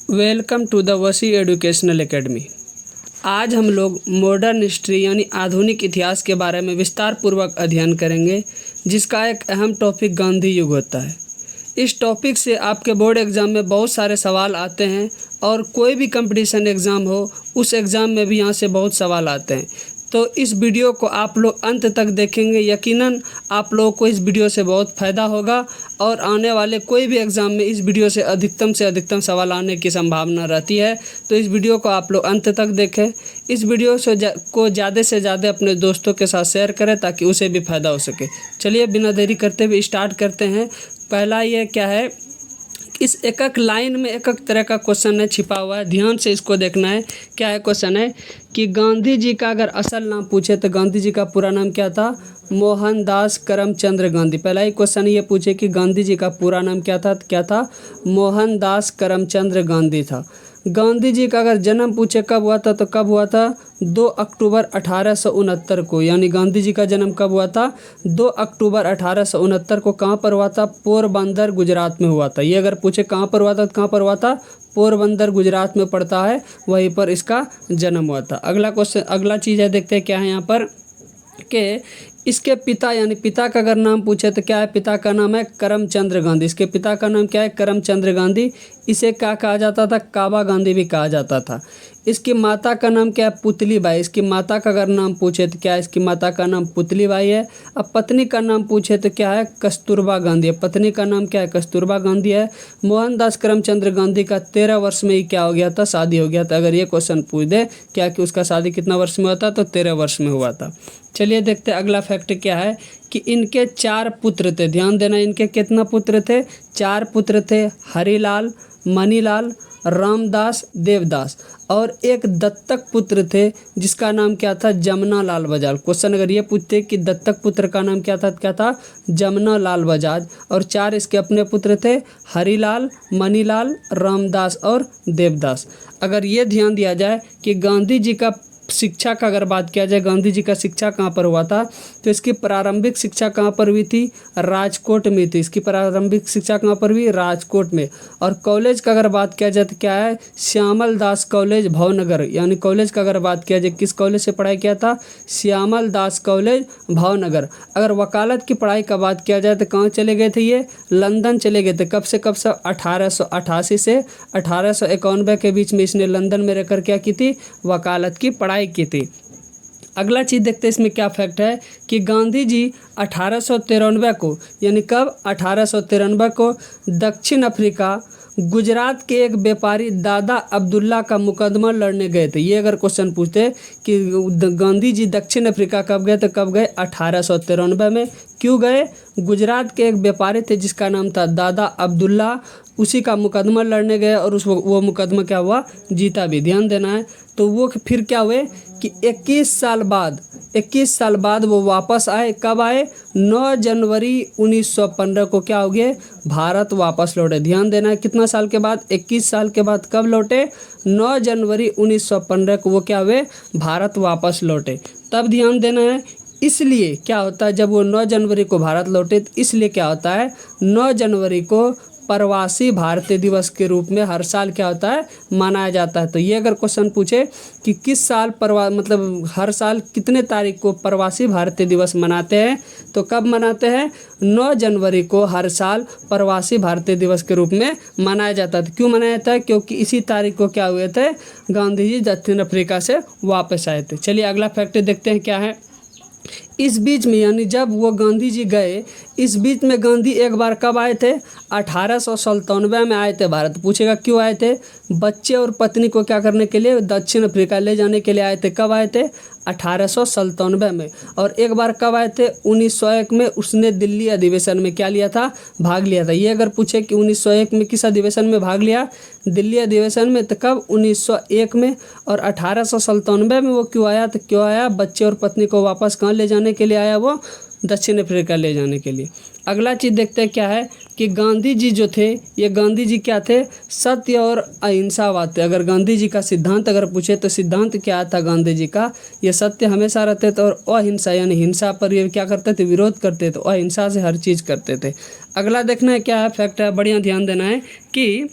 Welcome to the वसी educational academy. आज हम लोग मॉडर्न हिस्ट्री यानी आधुनिक इतिहास के बारे में विस्तार पूर्वक अध्ययन करेंगे, जिसका एक अहम टॉपिक गांधी युग होता है। इस टॉपिक से आपके बोर्ड एग्ज़ाम में बहुत सारे सवाल आते हैं और कोई भी कंपटीशन एग्ज़ाम हो उस एग्ज़ाम में भी यहाँ से बहुत सवाल आते हैं। तो इस वीडियो को आप लोग अंत तक देखेंगे, यकीनन आप लोगों को इस वीडियो से बहुत फ़ायदा होगा और आने वाले कोई भी एग्ज़ाम में इस वीडियो से अधिकतम सवाल आने की संभावना रहती है। तो इस वीडियो को आप लोग अंत तक देखें। इस वीडियो को ज़्यादा से ज़्यादा अपने दोस्तों के साथ शेयर करें ताकि उसे भी फ़ायदा हो सके। चलिए बिना देरी करते हुए स्टार्ट करते हैं। पहला ये क्या है, इस एक लाइन में एक तरह का क्वेश्चन है छिपा हुआ है, ध्यान से इसको देखना है। क्या है क्वेश्चन है कि गांधी जी का अगर असल नाम पूछे तो गांधी जी का पूरा नाम क्या था? मोहनदास करमचंद गांधी। पहला ही क्वेश्चन ये पूछे कि गांधी जी का पूरा नाम क्या था? मोहनदास करमचंद गांधी था। गांधी जी का अगर जन्म पूछे कब हुआ था तो कब हुआ था? 2 अक्टूबर 1869 को। यानी गांधी जी का जन्म कब हुआ था? 2 अक्टूबर 1869 को। कहाँ पर हुआ था? पोरबंदर गुजरात में हुआ था। ये अगर पूछे कहाँ पर हुआ था तो कहाँ पर हुआ था? पोरबंदर गुजरात में पड़ता है, वहीं पर इसका जन्म हुआ था। अगला क्वेश्चन, अगला चीज़ है, देखते हैं क्या है यहाँ पर कि इसके पिता यानी पिता का अगर नाम पूछे तो क्या है? पिता का नाम है करमचंद गांधी। इसके पिता का नाम क्या है? करमचंद गांधी। इसे क्या कहा जाता था? काबा गांधी भी कहा जाता था। इसकी माता का नाम क्या है? पुतली बाई। इसकी माता का अगर नाम पूछे तो क्या है? इसकी माता का नाम पुतली बाई है। अब पत्नी का नाम पूछे तो क्या है? कस्तूरबा गांधी है। पत्नी का नाम क्या है? कस्तूरबा गांधी है। मोहनदास करमचंद गांधी का 13 वर्ष में ही क्या हो गया था? शादी हो गया था। अगर ये क्वेश्चन पूछ दे क्या कि उसका शादी कितना वर्ष में हुआ था, तो 13 वर्ष में हुआ था। चलिए देखते हैं अगला फैक्ट क्या है कि इनके 4 पुत्र थे। ध्यान देना, इनके कितना पुत्र थे? 4 पुत्र थे। हरिलाल, मनीलाल, रामदास, देवदास और एक दत्तक पुत्र थे जिसका नाम क्या था? जमुना लाल बजाज। क्वेश्चन अगर ये पूछते कि दत्तक पुत्र का नाम क्या था? जमुना लाल बजाज। और 4 इसके अपने पुत्र थे, हरिलाल, मनीलाल, रामदास और देवदास। अगर ये ध्यान दिया जाए कि गांधी जी का शिक्षा का अगर बात किया जाए, गांधी जी का शिक्षा कहाँ पर हुआ था, तो इसकी प्रारंभिक शिक्षा कहाँ पर हुई थी? राजकोट में थी। इसकी प्रारंभिक शिक्षा कहाँ पर हुई? राजकोट में। और कॉलेज का अगर बात किया जाए तो क्या है? श्यामल दास कॉलेज भावनगर। यानी कॉलेज का अगर बात किया जाए, किस कॉलेज से पढ़ाई किया था? श्यामल दास कॉलेज भावनगर। अगर वकालत की पढ़ाई का बात किया जाए तो कहाँ चले गए थे? ये लंदन चले गए थे। कब से 1888 से 1891 के बीच में इसने लंदन में रहकर क्या की थी? वकालत की पढ़ाई की थी। अगला चीज़ देखते हैं इसमें क्या फैक्ट है कि गांधी जी 1893 को, यानी कब? 1893 को दक्षिण अफ्रीका गुजरात के एक व्यापारी दादा अब्दुल्ला का मुकदमा लड़ने गए थे। ये अगर क्वेश्चन पूछते कि गांधी जी दक्षिण अफ्रीका कब गए, तो कब गए? 1893 में। क्यों गए? गुजरात के एक व्यापारी थे जिसका नाम था दादा अब्दुल्ला, उसी का मुकदमा लड़ने गए और वो मुकदमा क्या हुआ? जीता भी। ध्यान देना है। तो वो फिर क्या हुए कि 21 साल बाद वो वापस आए। कब आए? 9 जनवरी 1915 को क्या हो गए? भारत वापस लौटे। ध्यान देना है, कितना साल के बाद? 21 साल के बाद कब लौटे? 9 जनवरी 1915 को वो क्या हुए? भारत वापस लौटे। तब ध्यान देना है, इसलिए क्या होता है जब वो 9 जनवरी को भारत लौटे, तो इसलिए क्या होता है? 9 जनवरी को प्रवासी भारतीय दिवस के रूप में हर साल क्या होता है? मनाया जाता है। तो ये अगर क्वेश्चन पूछे कि किस साल मतलब हर साल कितने तारीख को प्रवासी भारतीय दिवस मनाते हैं, तो कब मनाते हैं? 9 जनवरी को हर साल प्रवासी भारतीय दिवस के रूप में मनाया जाता है। क्यों मनाया जाता है? क्योंकि इसी तारीख को क्या हुए थे? गांधी जी दक्षिण अफ्रीका से वापस आए थे। चलिए अगला फैक्ट देखते हैं क्या है। इस बीच में, यानी जब वो गांधी जी गए, इस बीच में गांधी एक बार कब आए थे? 1897 में आए थे भारत। पूछेगा क्यों आए थे? बच्चे और पत्नी को क्या करने के लिए? दक्षिण अफ्रीका ले जाने के लिए आए थे। कब आए थे? 1897 में। और एक बार कब आए थे? 1901 में। उसने दिल्ली अधिवेशन में क्या लिया था? भाग लिया था। ये अगर पूछे कि 1901 में किस अधिवेशन में भाग लिया? दिल्ली अधिवेशन में। तो कब? 1901 में। और 1897 में वो क्यों आया? तो क्यों आया? बच्चे और पत्नी को वापस कहाँ ले जाने के लिए आया? वो दक्षिण अफ्रीका ले जाने के लिए। अगला चीज़ देखते हैं क्या है कि गांधी जी जो थे, ये गांधी जी क्या थे? सत्य और अहिंसावाद थे। अगर गांधी जी का सिद्धांत अगर पूछे तो सिद्धांत क्या था गांधी जी का? ये सत्य हमेशा रहते थे और अहिंसा यानी हिंसा पर ये क्या करते थे? विरोध करते थे। अहिंसा से हर चीज़ करते थे। अगला देखना है क्या है फैक्ट है, बढ़िया ध्यान देना है कि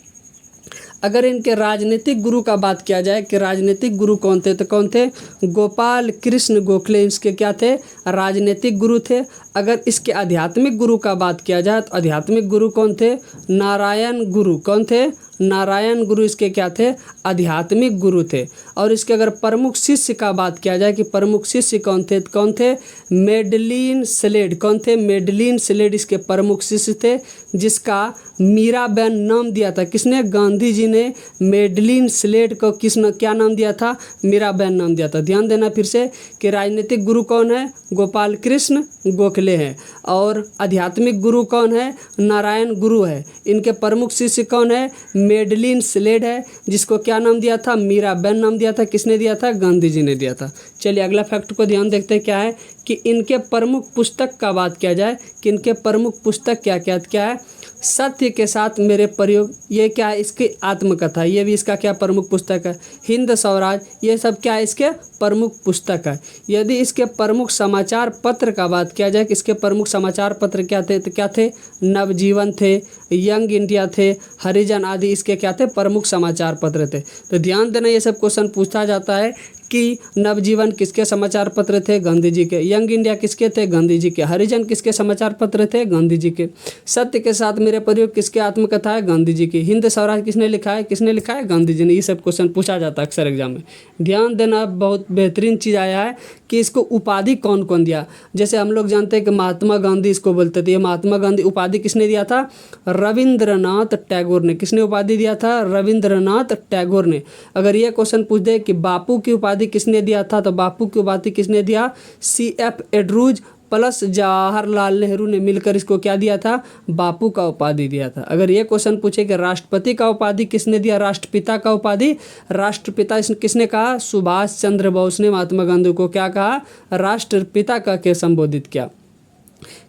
अगर इनके राजनीतिक गुरु का बात किया जाए कि राजनीतिक गुरु कौन थे, तो कौन थे? गोपाल कृष्ण गोखले इसके क्या थे? राजनीतिक गुरु थे। अगर इसके आध्यात्मिक गुरु का बात किया जाए तो आध्यात्मिक गुरु कौन थे? नारायण गुरु। कौन थे? नारायण गुरु इसके क्या थे? आध्यात्मिक गुरु थे। और इसके अगर प्रमुख शिष्य का बात किया जाए कि प्रमुख शिष्य कौन थे, तो कौन थे? Madeleine Slade. कौन थे? मेडलिन स्लेड इसके प्रमुख शिष्य थे, जिसका मीराबेन नाम दिया था। किसने? गांधी जी ने मेडलिन स्लेड को क्या नाम दिया था? मीराबेन नाम दिया था। ध्यान देना फिर से कि राजनीतिक गुरु कौन है? गोपाल कृष्ण गोखले हैं। और आध्यात्मिक गुरु कौन है? नारायण गुरु है। इनके प्रमुख शिष्य कौन है? मेडलिन स्लेड है, जिसको क्या नाम दिया था? मीराबेन नाम दिया था। किसने दिया था? गांधी जी ने दिया था। चलिए अगला फैक्ट को ध्यान देखते हैं क्या है कि इनके प्रमुख पुस्तक का बात किया जाए कि इनके प्रमुख पुस्तक क्या है? सत्य के साथ मेरे प्रयोग। ये क्या है? इसकी आत्मकथा। ये भी इसका क्या प्रमुख पुस्तक है? हिंद स्वराज। ये सब क्या है? इसके प्रमुख पुस्तक है। यदि इसके प्रमुख समाचार पत्र का बात किया जाए कि इसके प्रमुख समाचार पत्र क्या थे, तो क्या थे? नवजीवन थे, यंग इंडिया थे, हरिजन आदि इसके क्या थे? प्रमुख समाचार पत्र थे। तो ध्यान देना, ये सब क्वेश्चन पूछा जाता है कि नवजीवन किसके समाचार पत्र थे? गांधी जी के। यंग इंडिया किसके थे? गांधी जी के। हरिजन किसके समाचार पत्र थे? गांधी जी के। सत्य के साथ मेरे प्रयोग किसके आत्मकथा है? गांधी जी की। हिंद स्वराज किसने लिखा है? किसने लिखा है? गांधी जी ने। ये सब क्वेश्चन पूछा जाता है अक्सर एग्जाम में। ध्यान देना, बहुत बेहतरीन चीज़ आया है कि इसको उपाधि कौन कौन दिया। जैसे हम लोग जानते हैं कि महात्मा गांधी इसको बोलते थे। ये महात्मा गांधी उपाधि किसने दिया था? रविंद्रनाथ टैगोर ने। किसने उपाधि दिया था? रविंद्रनाथ टैगोर ने। अगर ये क्वेश्चन पूछ दे कि बापू की उपाधि किसने दिया था, तो बापू की उपाधि किसने दिया? CF एड्रूज प्लस जवाहरलाल नेहरू ने मिलकर इसको क्या दिया था? बापू का उपाधि दिया था। अगर ये क्वेश्चन पूछे कि राष्ट्रपति का उपाधि किसने दिया? राष्ट्रपिता का उपाधि राष्ट्रपिता किसने कहा? सुभाष चंद्र बोस ने महात्मा गांधी को क्या कहा? राष्ट्रपिता का के संबोधित किया।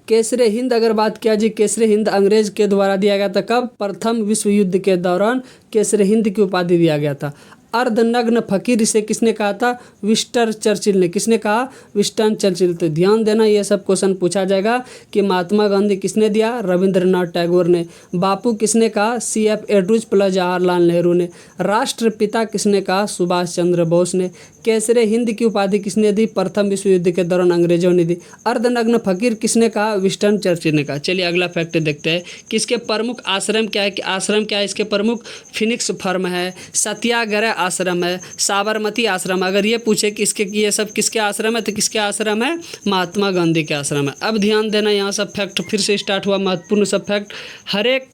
केसरे हिंद अगर बात किया जाए, केसरे हिंद अंग्रेज के द्वारा दिया गया था। कब? प्रथम विश्व युद्ध के दौरान केसरे हिंद की उपाधि दिया गया था। अर्धनग्न फकीर इसे किसने कहा था? विंस्टन चर्चिल ने। किसने कहा? Winston Churchill. तो ध्यान देना, ये सब क्वेश्चन पूछा जाएगा कि महात्मा गांधी किसने दिया? रविंद्रनाथ टैगोर ने। बापू किसने कहा? CF एड्रूज प्लस जवाहरलाल नेहरू ने। राष्ट्रपिता किसने कहा? सुभाष चंद्र बोस ने। केसरे हिंद की उपाधि किसने दी? प्रथम विश्व युद्ध के दौरान अंग्रेजों ने दी। अर्धनग्न फकीर किसने कहा? विंस्टन चर्चिल ने कहा। चलिए अगला फैक्ट देखते हैं कि इसके प्रमुख आश्रम क्या है कि आश्रम क्या है इसके प्रमुख? फिनिक्स फर्म है, सत्याग्रह आश्रम है, साबरमती आश्रम। अगर ये पूछे कि इसके ये सब किसके आश्रम है, तो किसके आश्रम है? महात्मा गांधी के आश्रम है। अब ध्यान देना, यहाँ सब फैक्ट फिर से स्टार्ट हुआ, महत्वपूर्ण सब फैक्ट। हर एक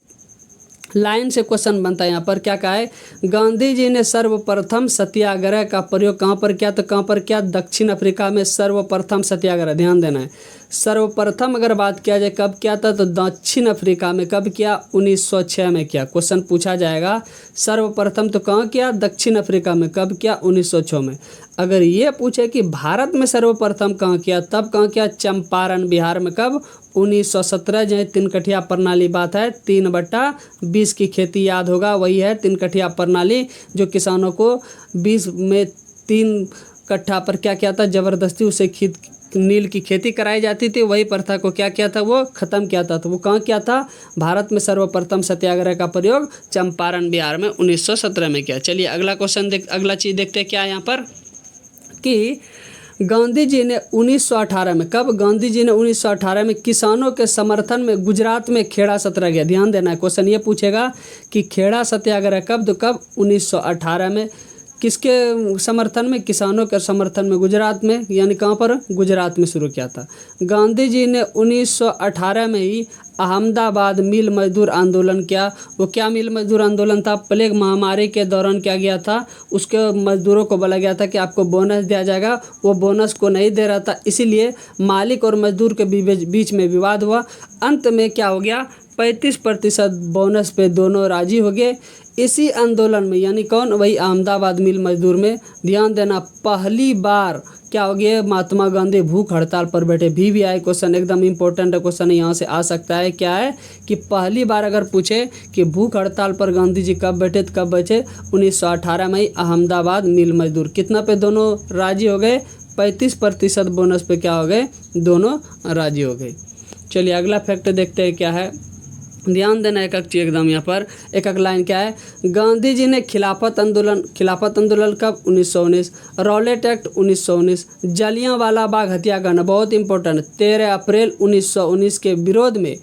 लाइन से क्वेश्चन बनता है। यहाँ पर क्या कहा है? गांधी जी ने सर्वप्रथम सत्याग्रह का प्रयोग कहाँ पर किया? तो कहाँ पर किया? दक्षिण अफ्रीका में सर्वप्रथम सत्याग्रह। ध्यान देना है, सर्वप्रथम अगर बात किया जाए कब किया था, तो दक्षिण अफ्रीका में। कब किया? 1906 में किया। क्वेश्चन पूछा जाएगा सर्वप्रथम तो कहाँ किया? दक्षिण अफ्रीका में। कब किया? 1906 में। अगर ये पूछे कि भारत में सर्वप्रथम कहाँ किया, तब कहाँ किया? चंपारण बिहार में। कब? 1917। जो 3 कठिया प्रणाली बात है, 3/20 की खेती याद होगा, वही है 3 कठिया प्रणाली, जो किसानों को 20 में 3 कट्ठा पर क्या किया था? जबरदस्ती उसे नील की खेती कराई जाती थी। वही प्रथा को क्या किया था? वो ख़त्म किया था। तो वो कहाँ किया था? भारत में सर्वप्रथम सत्याग्रह का प्रयोग चंपारण बिहार में 1917 में किया। चलिए अगला क्वेश्चन अगला चीज़ देखते हैं क्या है यहाँ पर कि गांधी जी ने 1918 में। कब? गांधी जी ने 1918 में किसानों के समर्थन में गुजरात में खेड़ा सत्याग्रह। ध्यान देना है, क्वेश्चन ये पूछेगा कि खेड़ा सत्याग्रह कब? तो कब? 1918 में। किसके समर्थन में? किसानों के समर्थन में, गुजरात में। यानी कहाँ पर? गुजरात में शुरू किया था। गांधी जी ने 1918 में ही अहमदाबाद मिल मजदूर आंदोलन किया। वो क्या मिल मजदूर आंदोलन था? प्लेग महामारी के दौरान क्या गया था? उसके मजदूरों को बोला गया था कि आपको बोनस दिया जाएगा। वो बोनस को नहीं दे रहा था, इसीलिए मालिक और मजदूर के बीच में विवाद हुआ। अंत में क्या हो गया? 35% बोनस पे दोनों राजी हो गए। इसी आंदोलन में, यानी कौन? वही अहमदाबाद मिल मजदूर में। ध्यान देना, पहली बार क्या हो गया? महात्मा गांधी भूख हड़ताल पर बैठे। भी आए क्वेश्चन, एकदम इंपॉर्टेंट क्वेश्चन यहाँ से आ सकता है। क्या है कि पहली बार अगर पूछे कि भूख हड़ताल पर गांधी जी कब बैठे, तो कब बैठे? 1918 में ही अहमदाबाद मिल मजदूर। कितना पे दोनों राजी हो गए? 35% बोनस पे क्या हो गए? दोनों राजी हो गए। चलिए अगला फैक्ट देखते हैं क्या है ध्यान देना एक एक चीज एकदम यहाँ पर एक एक लाइन क्या है। गांधी जी ने खिलाफत आंदोलन कब 1919, रॉलेट एक्ट 1919, जलियांवाला बाग हत्याकांड बहुत इंपॉर्टेंट 13 अप्रैल 1919 के विरोध में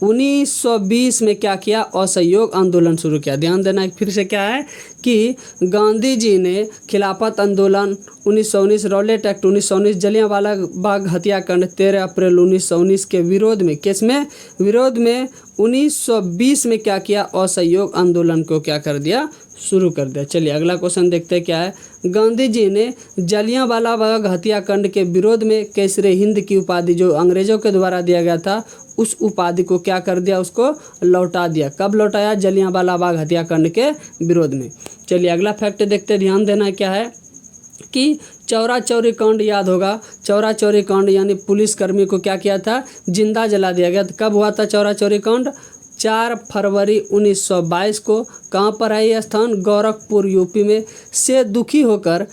1920 में क्या किया, असहयोग आंदोलन शुरू किया। ध्यान देना फिर से क्या है कि गांधी जी ने खिलाफत आंदोलन 1919, रॉलेट एक्ट 1919, जलियांवाला बाग हत्याकांड 13 अप्रैल 1919 के विरोध में, किसमें विरोध में 1920 में क्या किया, असहयोग आंदोलन को क्या कर दिया, शुरू कर दिया। चलिए अगला क्वेश्चन देखते हैं क्या है। गांधी जी ने जलियांवाला बाग हत्याकांड के विरोध में केसरे हिंद की उपाधि जो अंग्रेजों के द्वारा दिया गया था, उस उपाधि को क्या कर दिया, उसको लौटा दिया। कब लौटाया, जलियांवाला बाग हत्याकांड के विरोध में। चलिए अगला फैक्ट देखते हैं। ध्यान देना क्या है कि चौरा चौरी कांड याद होगा। चौरा चौरी कांड यानी पुलिसकर्मी को क्या किया था, जिंदा जला दिया गया। तो कब हुआ था चौरा चौरी कांड, 4 फरवरी 1922 को। कहाँ पर है ये स्थान, गोरखपुर यूपी में। से दुखी होकर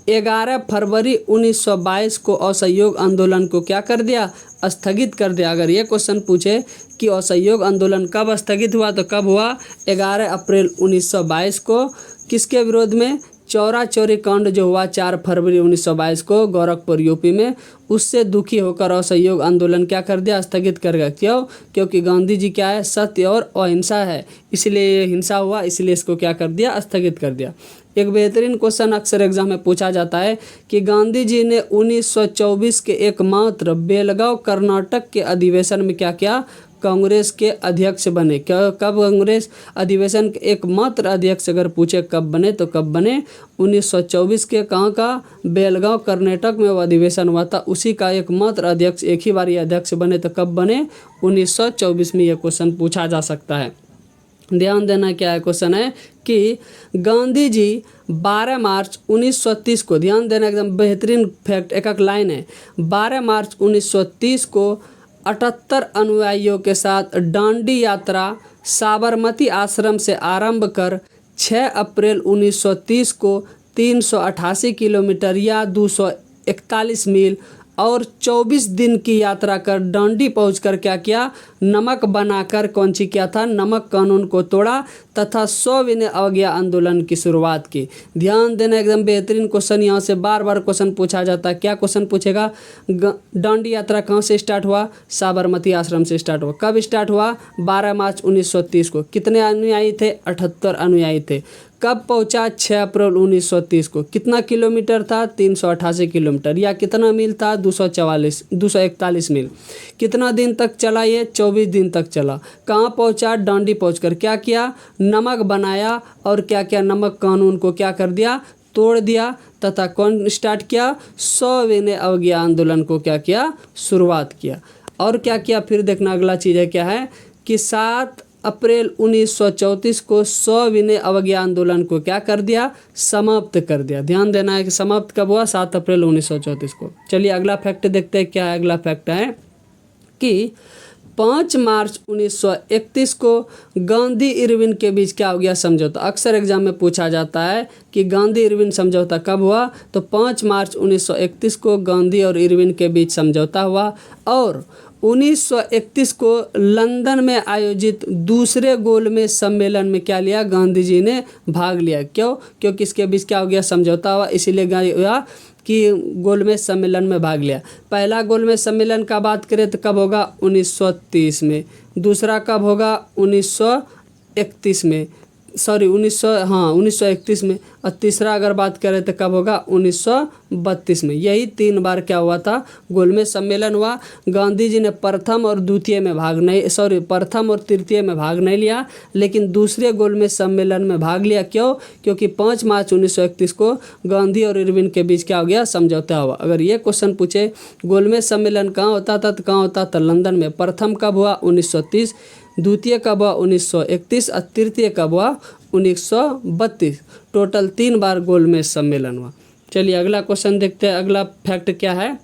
11 फरवरी 1922 को असहयोग आंदोलन को क्या कर दिया, स्थगित कर दिया। अगर ये क्वेश्चन पूछे कि असहयोग आंदोलन कब स्थगित हुआ, तो कब हुआ, 11 अप्रैल 1922 को। किसके विरोध में, चौरा चौरी कांड जो हुआ 4 फरवरी 1922 को गोरखपुर यूपी में, उससे दुखी होकर असहयोग आंदोलन क्या कर दिया, स्थगित कर गया। क्यों, क्योंकि गांधी जी क्या है, सत्य और अहिंसा है, इसलिए ये हिंसा हुआ, इसलिए इसको क्या कर दिया, स्थगित कर दिया। एक बेहतरीन क्वेश्चन अक्सर एग्जाम में पूछा जाता है कि गांधी जी ने 1924 के एकमात्र बेलगांव कर्नाटक के अधिवेशन में क्या किया, कांग्रेस के अध्यक्ष बने। क्या, कब कांग्रेस अधिवेशन के एकमात्र अध्यक्ष अगर पूछे कब बने, तो कब बने, 1924 के कहाँ का, बेलगांव कर्नाटक में वो अधिवेशन हुआ था, उसी का एकमात्र अध्यक्ष एक ही बार ये अध्यक्ष बने। तो कब बने, 1924 में ये क्वेश्चन पूछा जा सकता है। ध्यान देना क्या है, क्वेश्चन है कि गांधी जी 12 मार्च 1930 को, ध्यान देना एकदम बेहतरीन फैक्ट, एक एक लाइन है। 12 मार्च 1930 को 78 अनुयायियों के साथ डांडी यात्रा साबरमती आश्रम से आरंभ कर 6 अप्रैल 1930 को 388 किलोमीटर या 241 मील और 24 दिन की यात्रा कर डांडी पहुंचकर क्या किया, नमक बनाकर कौन सी किया था, नमक कानून को तोड़ा तथा सविनय अवज्ञा आंदोलन की शुरुआत की। ध्यान देना एकदम बेहतरीन क्वेश्चन, यहाँ से बार बार क्वेश्चन पूछा जाता है। क्या क्वेश्चन पूछेगा, डांडी यात्रा कहाँ से स्टार्ट हुआ, साबरमती आश्रम से स्टार्ट हुआ। कब स्टार्ट हुआ, 12 मार्च 1930 को। कितने अनुयायी थे, 78 अनुयायी थे। कब पहुंचा, 6 अप्रैल 1930 को। कितना किलोमीटर था, 388 किलोमीटर या कितना मील था, 241 मील। कितना दिन तक चला ये, 24 दिन तक चला। कहाँ पहुंचा, डांडी पहुंचकर क्या किया, नमक बनाया और क्या किया, नमक कानून को क्या कर दिया, तोड़ दिया तथा कौन स्टार्ट किया, सविनय अवज्ञा आंदोलन को क्या किया, शुरुआत किया। और क्या किया, फिर देखना अगला चीज़ है क्या है कि 7 अप्रैल 1934 को सविनय अवज्ञा आंदोलन को क्या कर दिया, समाप्त कर दिया। ध्यान देना है कि समाप्त कब हुआ, 7 अप्रैल 1934 को। चलिए अगला फैक्ट देखते हैं क्या है। अगला फैक्ट है कि 5 मार्च 1931 को गांधी इरविन के बीच क्या हो गया, समझौता। अक्सर एग्जाम में पूछा जाता है कि गांधी इरविन समझौता कब हुआ, तो 5 मार्च 1931 को गांधी और इरविन के बीच समझौता हुआ। और 1931 को लंदन में आयोजित दूसरे गोलमेज सम्मेलन में क्या लिया, गांधी जी ने भाग लिया। क्यों, क्योंकि इसके बीच क्या हो गया, समझौता हुआ, इसीलिए हुआ कि गोलमेज सम्मेलन में भाग लिया। पहला गोलमेज सम्मेलन का बात करें तो कब होगा, 1930 में। दूसरा कब होगा, 1931 में, 1931 में। और तीसरा अगर बात करें तो कब होगा, 1932 में। यही 3 बार क्या हुआ था, गोलमेज सम्मेलन हुआ। गांधी जी ने प्रथम और तृतीय में भाग नहीं लिया, लेकिन दूसरे गोलमेज सम्मेलन में भाग लिया। क्यों, क्योंकि 5 मार्च 1931 को गांधी और इरविन के बीच क्या हो गया, समझौता हुआ। अगर ये क्वेश्चन पूछे गोलमेज सम्मेलन कहाँ होता था, तो कहाँ होता था, लंदन में। प्रथम कब हुआ, 1930, द्वितीय कब हुआ, 1931 और तृतीय कब हुआ, 1932। टोटल 3 बार गोलमेज सम्मेलन हुआ। चलिए अगला क्वेश्चन देखते हैं। अगला फैक्ट क्या है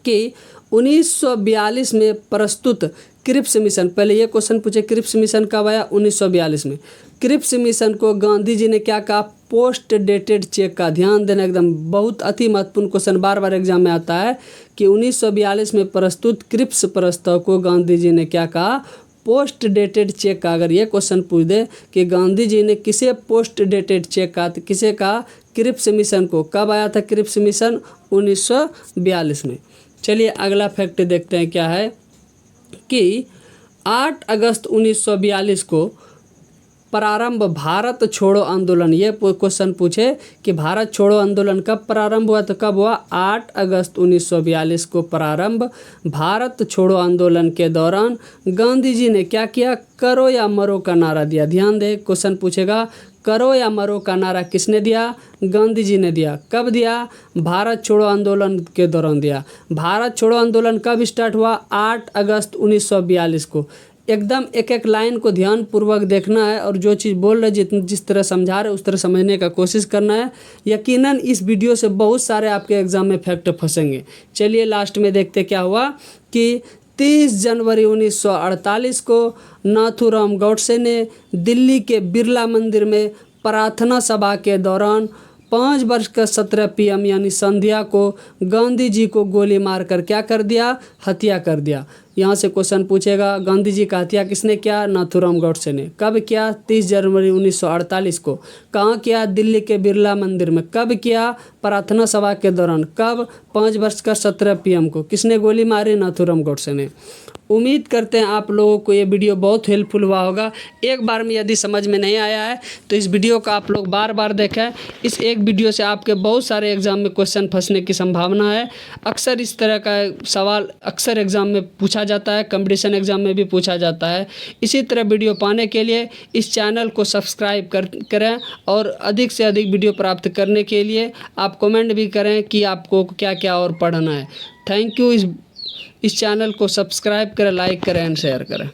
कि 1942 में प्रस्तुत क्रिप्स मिशन, पहले ये क्वेश्चन पूछे क्रिप्स मिशन कब आया, 1942 में। क्रिप्स मिशन को गांधी जी ने क्या कहा, पोस्ट डेटेड चेक का। ध्यान देना एकदम बहुत अति महत्वपूर्ण क्वेश्चन, बार बार एग्जाम में आता है कि 1942 में प्रस्तुत क्रिप्स प्रस्ताव को गांधी जी ने क्या कहा, पोस्ट डेटेड चेक का अगर ये क्वेश्चन पूछ दे कि गांधी जी ने किसे पोस्ट डेटेड चेक का, किसे कहा, क्रिप्स मिशन को। कब आया था क्रिप्स मिशन? 1942 में। चलिए अगला फैक्ट देखते हैं क्या है कि 8 अगस्त 1942 को प्रारंभ भारत छोड़ो आंदोलन, ये क्वेश्चन पूछे कि भारत छोड़ो आंदोलन कब प्रारंभ हुआ, तो कब हुआ? 8 अगस्त 1942 को प्रारंभ भारत छोड़ो आंदोलन के दौरान गांधी जी ने क्या किया? करो या मरो का नारा दिया। ध्यान दे, क्वेश्चन पूछेगा करो या मरो का नारा किसने दिया? गांधी जी ने दिया। कब दिया? भारत छोड़ो आंदोलन के दौरान दिया। भारत छोड़ो आंदोलन कब स्टार्ट हुआ? 8 अगस्त 1942 को। एकदम एक एक लाइन को ध्यान पूर्वक देखना है और जो चीज़ बोल रहे जिस तरह समझा रहे उस तरह समझने का कोशिश करना है। यकीनन इस वीडियो से बहुत सारे आपके एग्जाम में फैक्ट फंसेंगे। चलिए लास्ट में देखते क्या हुआ कि 30 जनवरी 1948 को नाथूराम गॉडसे ने दिल्ली के बिरला मंदिर में प्रार्थना सभा के दौरान 5 वर्ष का 17 PM यानी संध्या को गांधी जी को गोली मारकर क्या कर दिया? हत्या कर दिया। यहाँ से क्वेश्चन पूछेगा गांधी जी का हत्या किसने किया? नाथूराम गॉडसे ने। कब किया? 30 जनवरी 1948 को। कहाँ किया? दिल्ली के बिरला मंदिर में। कब किया? प्रार्थना सभा के दौरान। कब? 5 वर्ष का 17 PM को। किसने गोली मारी? नाथूराम गॉडसे ने। उम्मीद करते हैं आप लोगों को ये वीडियो बहुत हेल्पफुल हुआ होगा। एक बार में यदि समझ में नहीं आया है तो इस वीडियो को आप लोग बार बार देखें। इस एक वीडियो से आपके बहुत सारे एग्जाम में क्वेश्चन फंसने की संभावना है। अक्सर इस तरह का सवाल अक्सर एग्जाम में पूछा जाता है, कंपटीशन एग्जाम में भी पूछा जाता है। इसी तरह वीडियो पाने के लिए इस चैनल को सब्सक्राइब करें और अधिक से अधिक वीडियो प्राप्त करने के लिए आप कमेंट भी करें कि आपको क्या क्या और पढ़ना है। Thank you. इस चैनल को सब्सक्राइब करें, लाइक करें एंड शेयर करें।